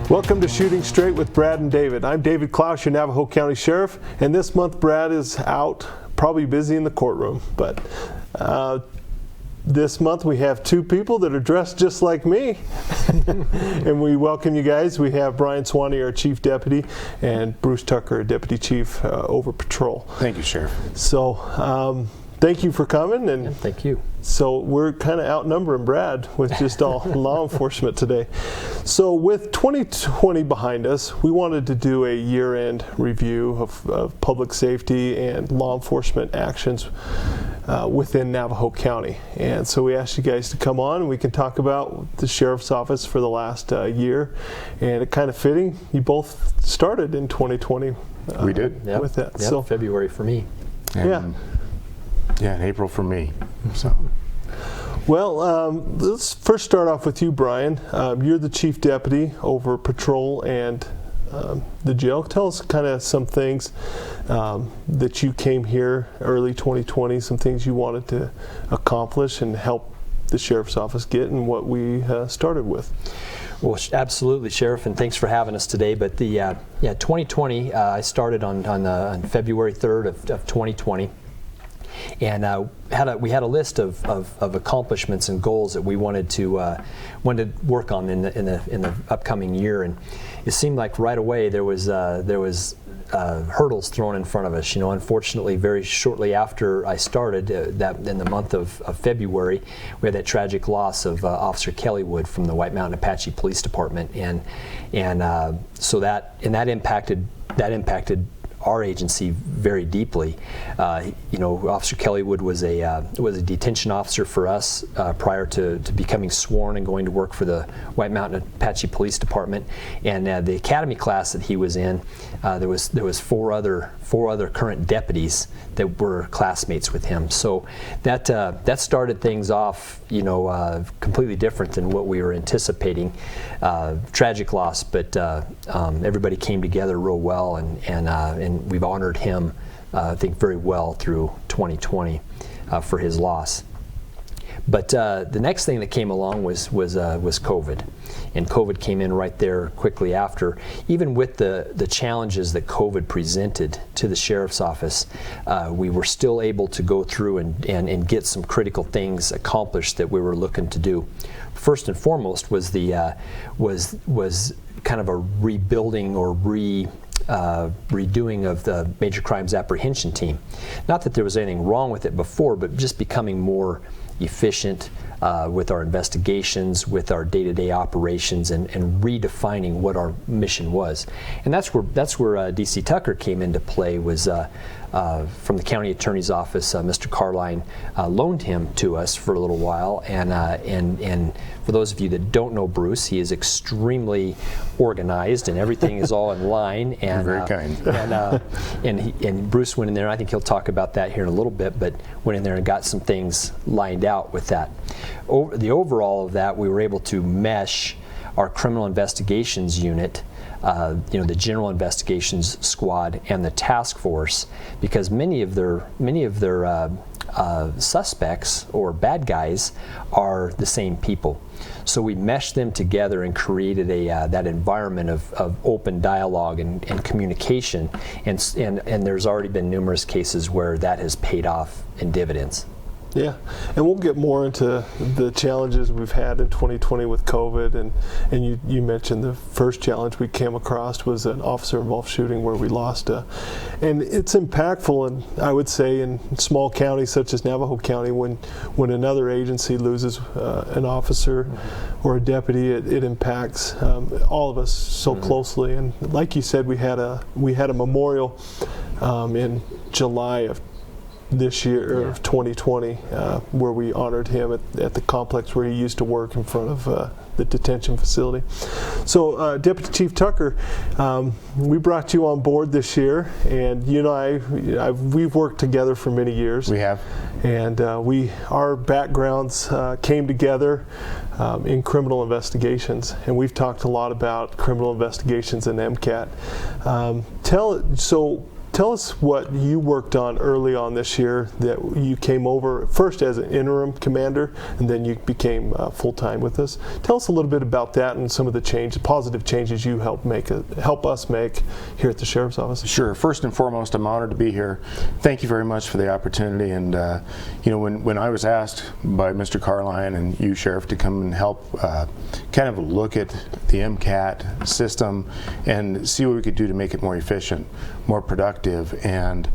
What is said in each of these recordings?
Welcome to Shooting Straight with Brad and David. I'm David Klaus, your Navajo County Sheriff, and this month Brad is out, probably busy in the courtroom. But this month we have two people that are dressed just like me, and we welcome you guys. We have Brian Swanee, our Chief Deputy, and Bruce Tucker, our Deputy Chief over patrol. Thank you, Sheriff. So thank you for coming. And thank you. So we're kind of outnumbering Brad with just all law enforcement today. So with 2020 behind us, we wanted to do a year-end review of public safety and law enforcement actions within Navajo County. And so we asked you guys to come on and we can talk about the Sheriff's Office for the last year. And it kind of fitting, you both started in 2020. We did. With that. Yep, so February for me. And yeah, in April for me. So. Well, let's first start off with you, Brian. You're the Chief Deputy over patrol and the jail. Tell us kind of some things that you came here early 2020, some things you wanted to accomplish and help the Sheriff's Office get, and what we started with. Well, absolutely, Sheriff, and thanks for having us today. But the 2020, I started on February 3rd of 2020. And we had a list of accomplishments and goals that we wanted to work on in the upcoming year, and it seemed like right away there was hurdles thrown in front of us. You know, unfortunately, very shortly after I started, that in the month of February, we had that tragic loss of Officer Kelly Wood from the White Mountain Apache Police Department, and so that impacted our agency very deeply. Officer Kelly Wood was a detention officer for us prior to becoming sworn and going to work for the White Mountain Apache Police Department. And the academy class that he was in, there was four other current deputies that were classmates with him. So that started things off, completely different than what we were anticipating. Tragic loss, but everybody came together real well, and we've honored him, I think, very well through 2020 for his loss. But the next thing that came along was COVID, and COVID came in right there quickly after. Even with the challenges that COVID presented to the Sheriff's Office, we were still able to go through and get some critical things accomplished that we were looking to do. First and foremost was was kind of a rebuilding or redoing of the Major Crimes Apprehension Team. Not that there was anything wrong with it before, but just becoming more efficient with our investigations, with our day-to-day operations, and redefining what our mission was. And that's where DC Tucker came into play. Was from the county attorney's office, Mr. Carline loaned him to us for a little while, and for those of you that don't know Bruce, he is extremely organized, and everything is all in line. And very kind. and Bruce went in there. I think he'll talk about that here in a little bit, but went in there and got some things lined out with that. The overall of that, we were able to mesh our criminal investigations unit, the general investigations squad, and the task force, because many of their suspects or bad guys are the same people. So we meshed them together and created that environment of open dialogue and communication, and there's already been numerous cases where that has paid off in dividends. Yeah, and we'll get more into the challenges we've had in 2020 with COVID, and you mentioned the first challenge we came across was an officer-involved shooting where we lost and it's impactful, and I would say in small counties such as Navajo County, when another agency loses an officer or a deputy, it impacts all of us so closely. And like you said, we had a memorial in July of this year, of 2020, where we honored him at the complex where he used to work in front of the detention facility. So Deputy Chief Tucker, we brought you on board this year, and you and we've worked together for many years. We have. And our backgrounds came together in criminal investigations, and we've talked a lot about criminal investigations and MCAT. Tell tell us what you worked on early on this year that you came over first as an interim commander and then you became full-time with us. Tell us a little bit about that and some of the positive changes you help us make here at the Sheriff's Office. Sure. First and foremost, I'm honored to be here. Thank you very much for the opportunity. And when I was asked by Mr. Carline and you, Sheriff, to come and help kind of look at the MCAT system and see what we could do to make it more efficient, more productive, and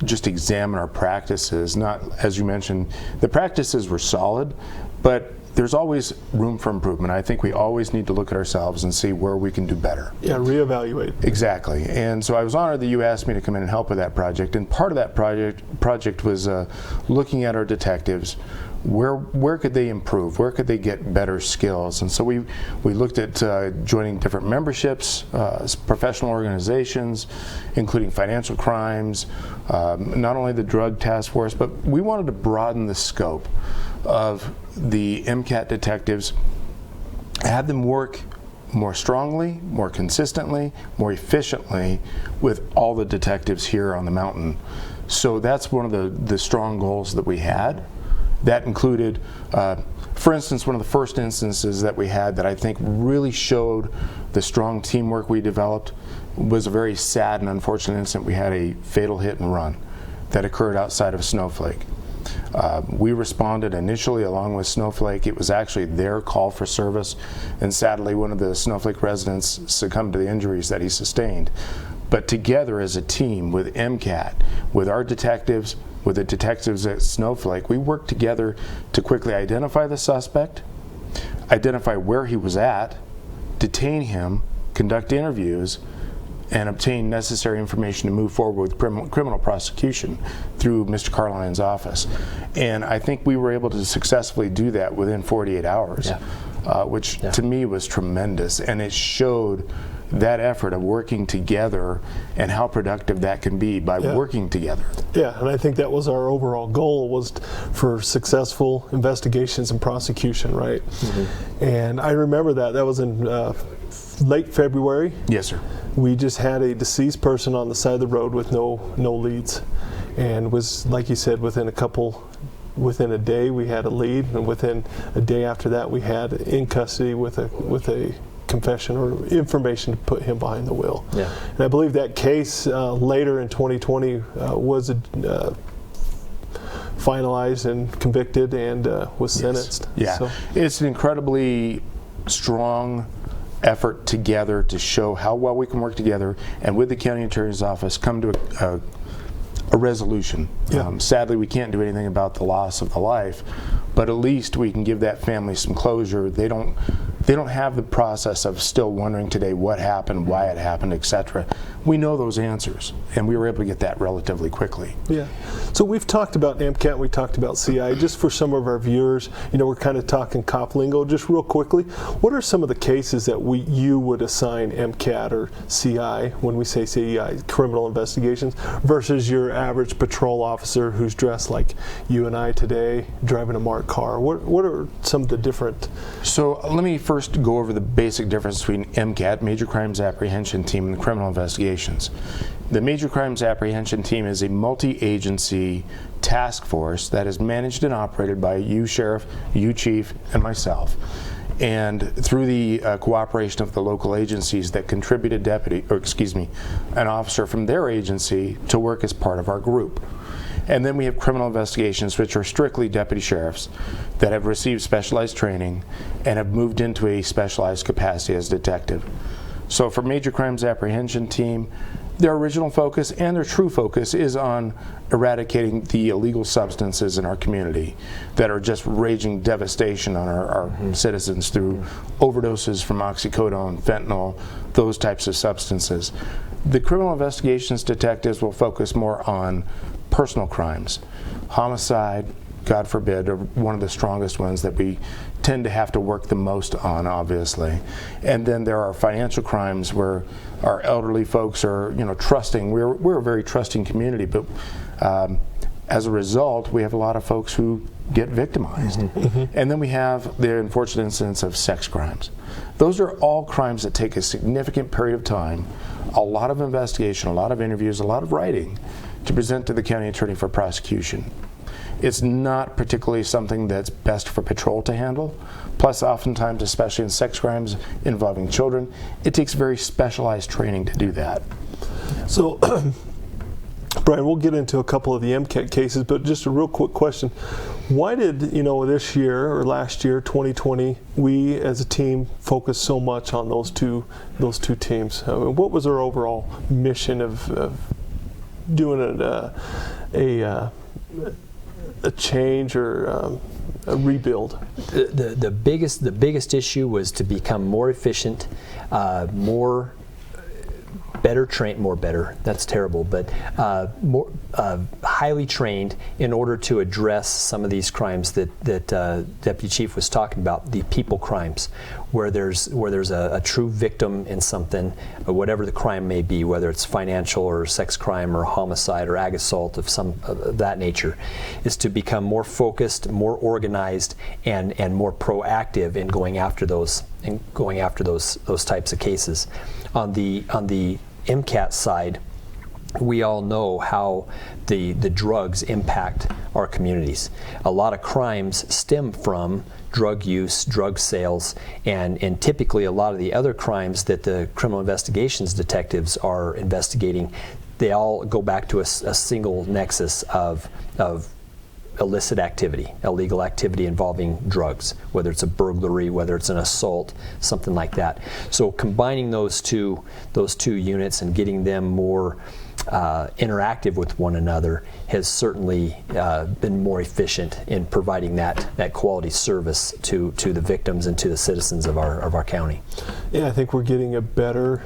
just examine our practices. Not, as you mentioned, the practices were solid, but there's always room for improvement. I think we always need to look at ourselves and see where we can do better. Yeah, reevaluate. Exactly. And so I was honored that you asked me to come in and help with that project. And part of that project was looking at our detectives. Where could they improve? Where could they get better skills? And so we looked at joining different memberships, professional organizations, including financial crimes, not only the drug task force, but we wanted to broaden the scope of the MCAT detectives, have them work more strongly, more consistently, more efficiently with all the detectives here on the mountain. So that's one of the strong goals that we had. That included, for instance, one of the first instances that we had that I think really showed the strong teamwork we developed was a very sad and unfortunate incident. We had a fatal hit and run that occurred outside of Snowflake. We responded initially along with Snowflake. It was actually their call for service, and sadly one of the Snowflake residents succumbed to the injuries that he sustained. But together as a team with MCAT, with our detectives, with the detectives at Snowflake, we worked together to quickly identify the suspect, identify where he was at, detain him, conduct interviews, and obtain necessary information to move forward with criminal prosecution through Mr. Carline's office. And I think we were able to successfully do that within 48 hours, which to me was tremendous. And it showed that effort of working together and how productive that can be by working together. Yeah, and I think that was our overall goal, was for successful investigations and prosecution, right? Mm-hmm. And I remember that was in late February. Yes, sir. We just had a deceased person on the side of the road with no leads, and was, like you said, within a day we had a lead, and within a day after that we had in custody with a confession or information to put him behind the wheel. Yeah. And I believe that case later in 2020 was finalized and convicted and was sentenced. Yeah, so it's an incredibly strong effort together to show how well we can work together, and with the county attorney's office come to a resolution. Yeah. Sadly, we can't do anything about the loss of the life, but at least we can give that family some closure. They don't have the process of still wondering today what happened, why it happened, etc. We know those answers, and we were able to get that relatively quickly. Yeah. So we've talked about MCAT, we talked about CI. Just for some of our viewers, we're kind of talking cop lingo. Just real quickly, what are some of the cases that you would assign MCAT or CI when we say CI, criminal investigations, versus your average patrol officer who's dressed like you and I today, driving a marked car? What are some of the different? So let me first go over the basic difference between MCAT, Major Crimes Apprehension Team, and the Criminal Investigations. The Major Crimes Apprehension Team is a multi-agency task force that is managed and operated by you, Sheriff, you, Chief, and myself. And through the cooperation of the local agencies that contribute an officer from their agency to work as part of our group. And then we have criminal investigations, which are strictly deputy sheriffs that have received specialized training and have moved into a specialized capacity as detective. So for Major Crimes Apprehension Team, their original focus and their true focus is on eradicating the illegal substances in our community that are just raging devastation on our citizens through overdoses from oxycodone, fentanyl, those types of substances. The criminal investigations detectives will focus more on personal crimes. Homicide, God forbid, are one of the strongest ones that we tend to have to work the most on, obviously. And then there are financial crimes where our elderly folks are, trusting. We're a very trusting community, but as a result, we have a lot of folks who get victimized. And then we have the unfortunate incidents of sex crimes. Those are all crimes that take a significant period of time, a lot of investigation, a lot of interviews, a lot of writing to present to the county attorney for prosecution. It's not particularly something that's best for patrol to handle. Plus, oftentimes, especially in sex crimes involving children, it takes very specialized training to do that. So, Brian, we'll get into a couple of the MCAT cases, but just a real quick question. Why did, this year or last year, 2020, we as a team focus so much on those two teams? What was our overall mission of doing a change or a rebuild? The biggest issue was to become more efficient, that's terrible, but more highly trained in order to address some of these crimes that Deputy Chief was talking about, the people crimes, where there's a true victim in something, whatever the crime may be, whether it's financial or sex crime or homicide or ag assault of that nature, is to become more focused, more organized, and more proactive in going after those types of cases. On the MCAT side, we all know how the drugs impact our communities. A lot of crimes stem from drug use, drug sales, and typically a lot of the other crimes that the criminal investigations detectives are investigating, they all go back to a single nexus of illicit activity, illegal activity involving drugs, whether it's a burglary, whether it's an assault, something like that. So combining those two units and getting them more interactive with one another has certainly been more efficient in providing that quality service to the victims and to the citizens of our county. Yeah, I think we're getting a better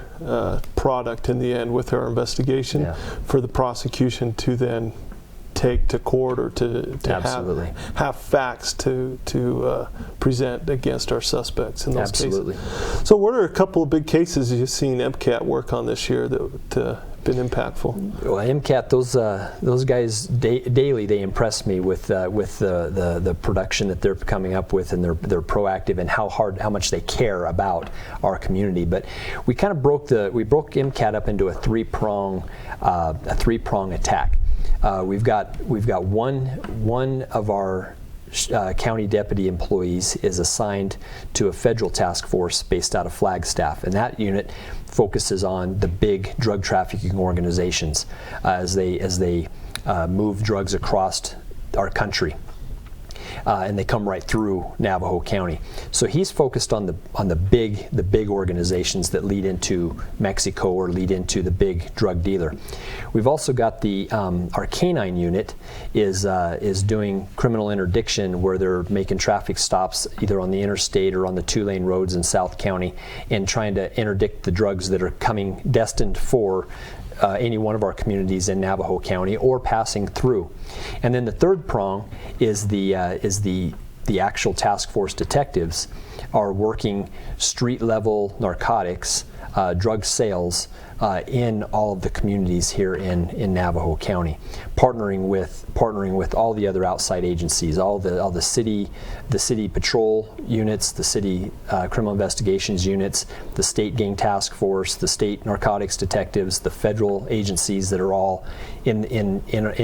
product in the end with our investigation for the prosecution to then take to court or to have facts to present against our suspects in those cases. So what are a couple of big cases you've seen MCAT work on this year that have been impactful? Well, MCAT, those guys daily, they impress me with the production that they're coming up with, and they're proactive and how much they care about our community. But we kind of broke MCAT up into a three-prong attack. We've got one of our county deputy employees is assigned to a federal task force based out of Flagstaff, and that unit focuses on the big drug trafficking organizations as they move drugs across our country. And they come right through Navajo County. So he's focused on the big organizations that lead into Mexico or lead into the big drug dealer. We've also got our canine unit is doing criminal interdiction, where they're making traffic stops either on the interstate or on the 2-lane roads in South County and trying to interdict the drugs that are destined for any one of our communities in Navajo County or passing through. And then the third prong is the actual task force detectives are working street level narcotics, drug sales in all of the communities here in Navajo County, partnering with all the other outside agencies, all the city patrol units, the city criminal investigations units, the state gang task force, the state narcotics detectives, the federal agencies that are all in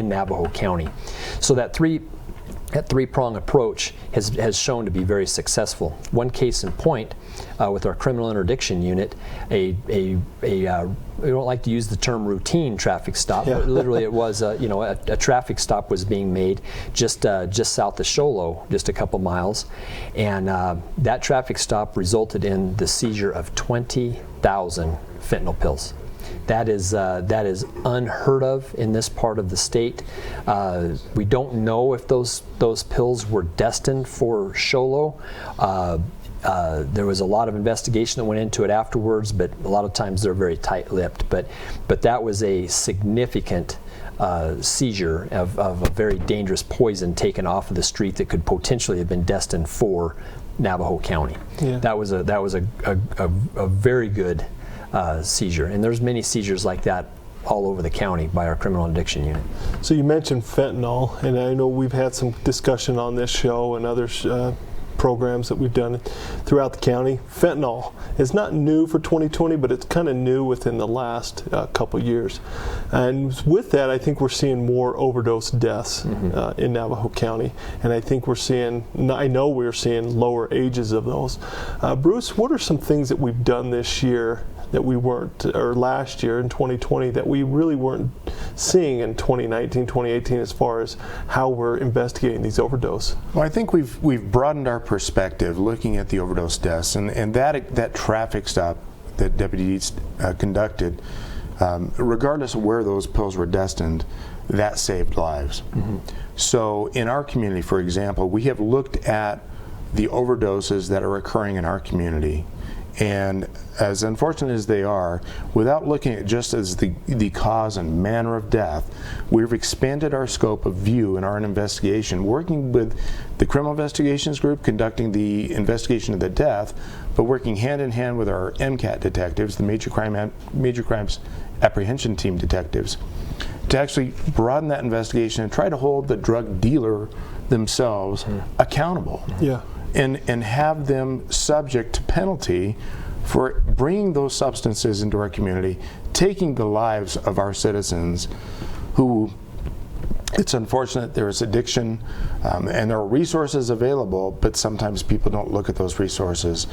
Navajo County. So that three-prong approach has shown to be very successful. One case in point with our criminal interdiction unit, we don't like to use the term routine traffic stop, but literally it was a traffic stop was being made just south of Show Low, just a couple miles, and that traffic stop resulted in the seizure of 20,000 fentanyl pills. That is unheard of in this part of the state. We don't know if those pills were destined for Show Low. There was a lot of investigation that went into it afterwards, but a lot of times they're very tight-lipped. But that was a significant seizure of a very dangerous poison taken off of the street that could potentially have been destined for Navajo County. Yeah. That was a very good seizure, and there's many seizures like that all over the county by our criminal addiction unit. So you mentioned fentanyl, and I know we've had some discussion on this show and other programs that we've done throughout the county. Fentanyl is not new for 2020, but it's kind of new within the last couple years. And with that, I think we're seeing more overdose deaths in Navajo County. And I think I know we're seeing lower ages of those. Bruce, what are some things that we've done this year that we weren't, or last year in 2020, that we really weren't seeing in 2019, 2018 as far as how we're investigating these overdoses? Well, I think we've broadened our perspective looking at the overdose deaths, and that traffic stop that deputies conducted, regardless of where those pills were destined, that saved lives. So in our community, for example, we have looked at the overdoses that are occurring in our community. And as unfortunate as they are, without looking at just as the cause and manner of death, we've expanded our scope of view in our investigation, working with the criminal investigations group conducting the investigation of the death, but working hand in hand with our MCAT detectives, the Major Crimes Apprehension Team detectives, to actually broaden that investigation and try to hold the drug dealer themselves accountable. Yeah. And have them subject to penalty for bringing those substances into our community, taking the lives of our citizens who, it's unfortunate there is addiction and there are resources available, but sometimes people don't look at those resources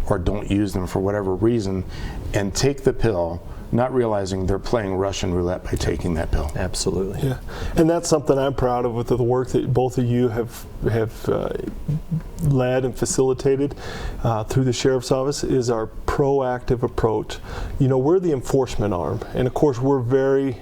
or don't use them for whatever reason and take the pill, not realizing they're playing Russian roulette by taking that pill. Absolutely. Yeah, and that's something I'm proud of with the work that both of you have led and facilitated through the Sheriff's Office, is our proactive approach. You know, we're the enforcement arm, and of course we're very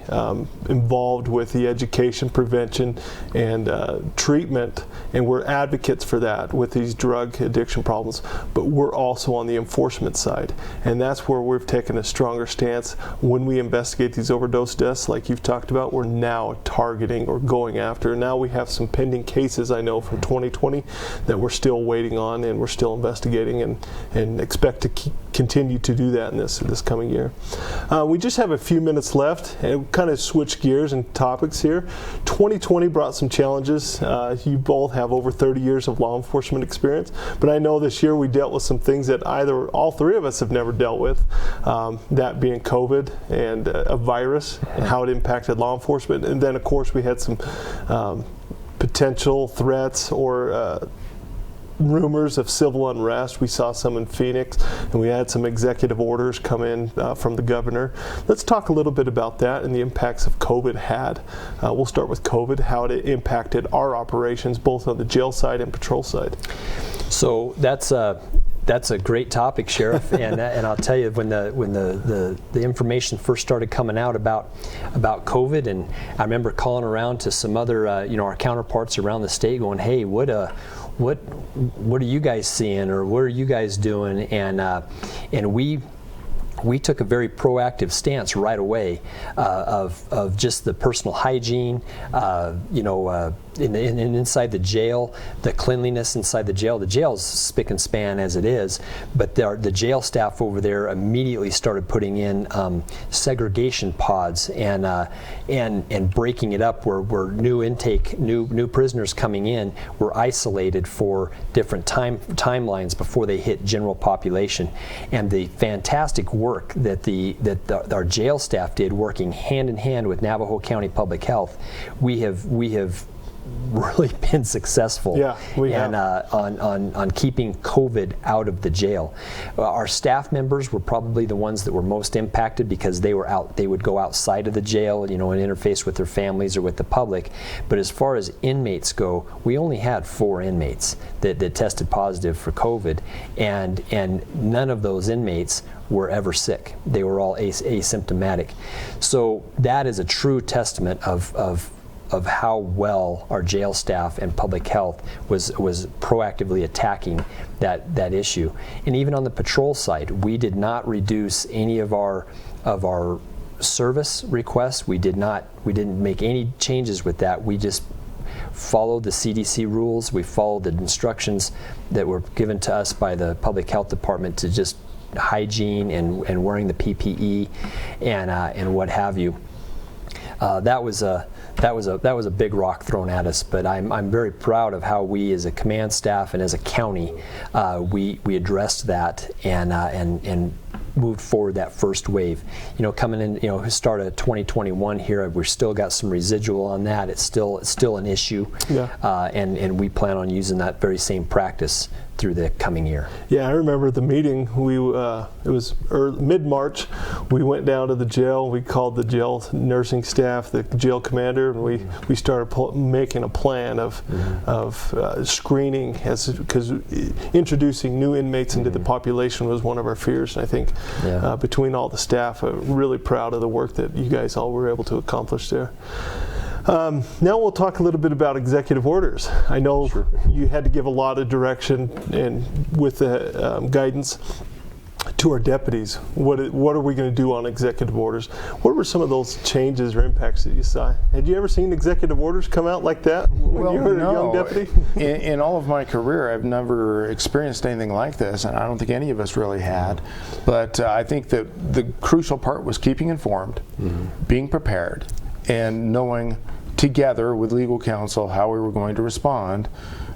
involved with the education, prevention, and treatment, and we're advocates for that with these drug addiction problems, but we're also on the enforcement side, and that's where we've taken a stronger stance. When we investigate these overdose deaths, like you've talked about, we're now targeting or going after. Now we have some pending cases, I know, from 2020 that we're still waiting on, and we're still investigating, and expect to continue to do that in this coming year. We just have a few minutes left, and kind of switch gears and topics here. 2020 brought some challenges. You both have over 30 years of law enforcement experience, but I know this year we dealt with some things that all three of us have never dealt with, that being COVID and a virus and how it impacted law enforcement. And then, of course, we had some potential threats or rumors of civil unrest. We saw some in Phoenix, and we had some executive orders come in from the governor. Let's talk a little bit about that and the impacts of COVID had. We'll start with COVID, how it impacted our operations, both on the jail side and patrol side. So that's a great topic, Sheriff, and I'll tell you, when the information first started coming out about COVID, and I remember calling around to some other our counterparts around the state, going, "Hey, what are you guys seeing, or what are you guys doing?" And we took a very proactive stance right away of just the personal hygiene, inside the jail, the cleanliness inside the jail. The jail is spick and span as it is, but the jail staff over there immediately started putting in segregation pods and breaking it up where new prisoners coming in were isolated for different timelines before they hit general population. And the fantastic work that our jail staff did, working hand in hand with Navajo County Public Health, we have really been successful. Yeah, we have. On keeping COVID out of the jail. Our staff members were probably the ones that were most impacted because they would go outside of the jail, and interface with their families or with the public. But as far as inmates go, we only had 4 inmates that tested positive for COVID, and none of those inmates were ever sick. They were all asymptomatic. So that is a true testament of how well our jail staff and public health was proactively attacking that issue. And even on the patrol side, we did not reduce any of our service requests. We didn't make any changes with that. We just followed the CDC rules. We followed the instructions that were given to us by the public health department to just hygiene and wearing the PPE and what have you. That was a big rock thrown at us, but I'm very proud of how we, as a command staff and as a county, we addressed that and moved forward that first wave. Coming in, start of 2021 here, we've still got some residual on that. It's still an issue, and we plan on using that very same practice through the coming year. Yeah, I remember the meeting. It was mid-March. We went down to the jail. We called the jail nursing staff, the jail commander, and we started making a plan of screening, because introducing new inmates into the population was one of our fears. And I think between all the staff, I'm really proud of the work that you guys all were able to accomplish there. Now we'll talk a little bit about executive orders. I know you had to give a lot of direction and with the guidance to our deputies. What are we going to do on executive orders? What were some of those changes or impacts that you saw? Had you ever seen executive orders come out like that when you were a young deputy? In all of my career, I've never experienced anything like this, and I don't think any of us really had. But I think that the crucial part was keeping informed, being prepared, and knowing together with legal counsel how we were going to respond.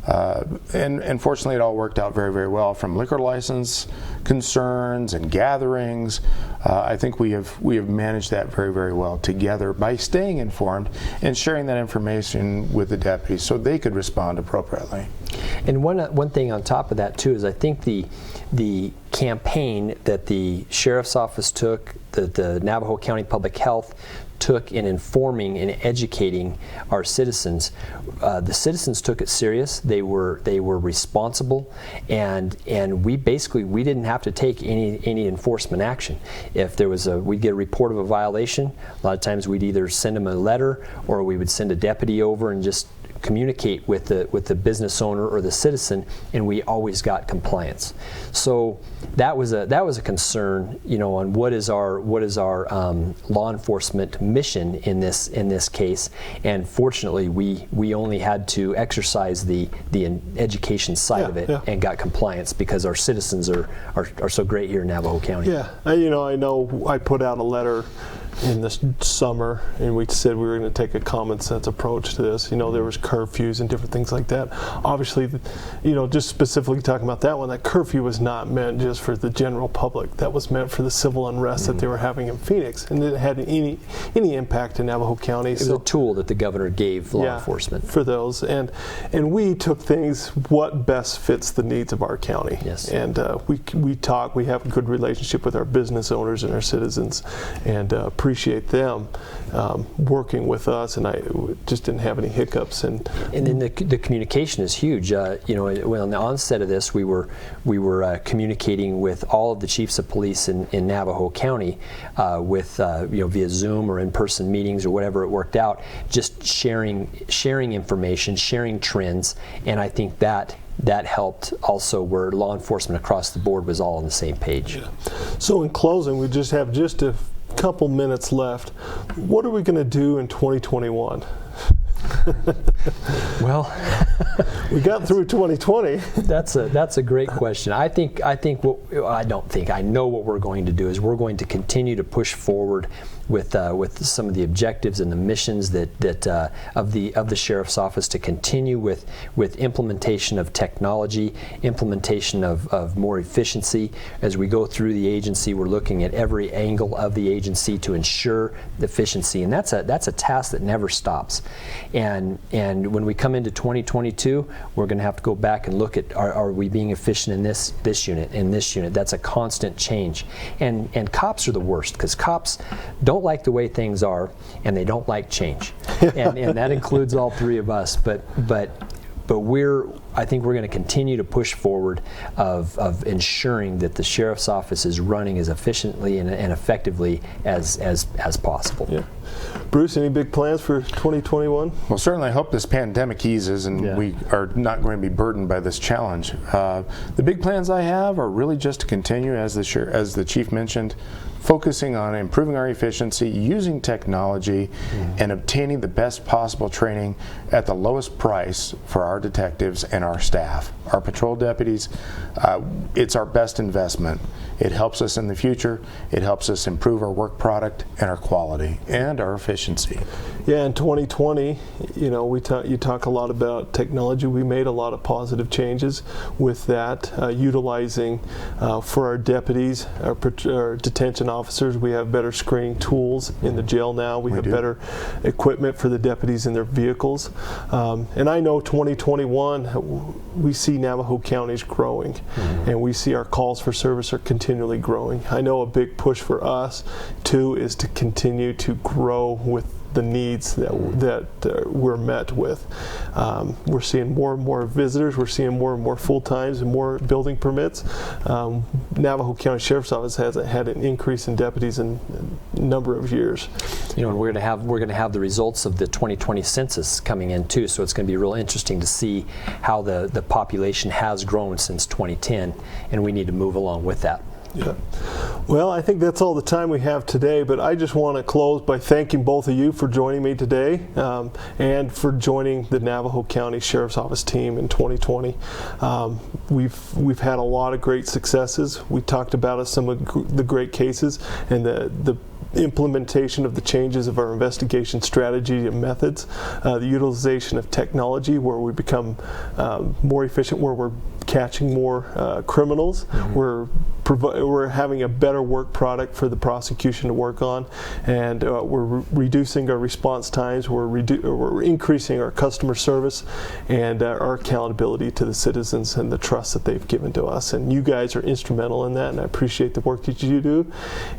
And fortunately, it all worked out very, very well. From liquor license concerns and gatherings, I think we have managed that very, very well together by staying informed and sharing that information with the deputies so they could respond appropriately. And one thing on top of that too is I think the campaign that the Sheriff's Office took, the Navajo County Public Health took in informing and educating our citizens. The citizens took it serious. They were responsible, and we didn't have to take any enforcement action. If there was we'd get a report of a violation, a lot of times we'd either send them a letter or we would send a deputy over and just communicate with the business owner or the citizen, and we always got compliance. So that was a concern, on what is our law enforcement mission in this case. And fortunately, we only had to exercise the education side of it and got compliance because our citizens are so great here in Navajo County. Yeah, I know I put out a letter in the summer, and we said we were going to take a common sense approach to this. There was curfews and different things like that. Obviously, just specifically talking about that one, that curfew was not meant just for the general public. That was meant for the civil unrest that they were having in Phoenix, and it had any impact in Navajo County. It was a tool that the governor gave law enforcement for those, and we took things what best fits the needs of our county. Yes. And we talk. We have a good relationship with our business owners and our citizens, and appreciate them working with us, and I just didn't have any hiccups. And then the communication is huge. When on the onset of this, we were communicating with all of the chiefs of police in Navajo County with via Zoom or in-person meetings or whatever it worked out, just sharing information, sharing trends, and I think that helped also, where law enforcement across the board was all on the same page. Yeah. So in closing, we just have a couple minutes left. What are we going to do in 2021? Well, we got through 2020. That's a great question. I know what we're going to do is we're going to continue to push forward with some of the objectives and the missions that of the Sheriff's Office, to continue with implementation of technology, implementation of more efficiency. As we go through the agency, we're looking at every angle of the agency to ensure efficiency, and that's a task that never stops. And when we come into 2022, we're going to have to go back and look at are we being efficient in this unit, in this unit. That's a constant change. And cops are the worst, because cops don't like the way things are, and they don't like change. and that includes all three of us. But I think we're going to continue to push forward of ensuring that the Sheriff's Office is running as efficiently and effectively as possible. Yeah. Bruce, any big plans for 2021? Well, certainly I hope this pandemic eases and we are not going to be burdened by this challenge. The big plans I have are really just to continue, as the Chief mentioned, focusing on improving our efficiency, using technology, and obtaining the best possible training at the lowest price for our detectives and our staff. our patrol deputies, it's our best investment. It helps us in the future. It helps us improve our work product and our quality and our efficiency. Yeah, in 2020, you know, you talk a lot about technology. We made a lot of positive changes with that, utilizing for our deputies, our detention officers. We have better screening tools in the jail now. We have better equipment for the deputies in their vehicles. And I know 2021, we see Navajo counties growing, and we see our calls for service are continually growing. I know a big push for us, too, is to continue to grow with the needs that we're met with. We're seeing more and more visitors. We're seeing more and more full-times and more building permits. Navajo County Sheriff's Office has had an increase in deputies in a number of years. You know, and we're going to have the results of the 2020 census coming in too. So it's going to be real interesting to see how the population has grown since 2010, and we need to move along with that. Yeah. Well, I think that's all the time we have today, but I just want to close by thanking both of you for joining me today and for joining the Navajo County Sheriff's Office team in 2020. We've had a lot of great successes. We talked about some of the great cases and the implementation of the changes of our investigation strategy and methods, the utilization of technology where we become more efficient, where we're catching more criminals. We're having a better work product for the prosecution to work on, and we're reducing our response times. We're increasing our customer service and our accountability to the citizens and the trust that they've given to us. And you guys are instrumental in that, and I appreciate the work that you do.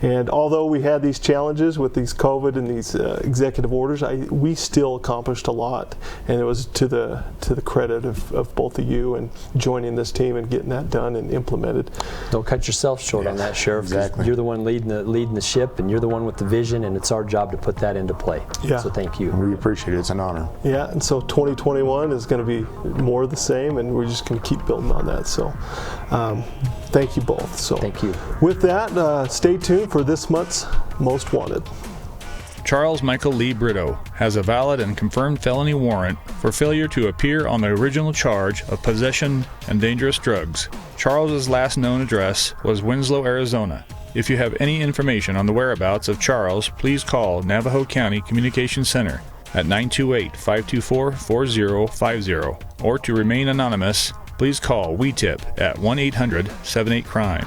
And although we had these challenges with these COVID and these executive orders, we still accomplished a lot, and it was to the credit of both of you and joining this team and getting that done and implemented. Don't cut yourself short on that, Sheriff. Exactly. You're the one leading the ship, and you're the one with the vision, and it's our job to put that into play. Yeah. So thank you. We appreciate it. It's an honor. Yeah, and so 2021 is going to be more of the same, and we're just going to keep building on that. So thank you both. So Thank you. With that, stay tuned for this month's Most Wanted. Charles Michael Lee Brito has a valid and confirmed felony warrant for failure to appear on the original charge of possession and dangerous drugs. Charles's last known address was Winslow, Arizona. If you have any information on the whereabouts of Charles, please call Navajo County Communications Center at 928-524-4050, or to remain anonymous, please call WeTip at 1-800-78-CRIME.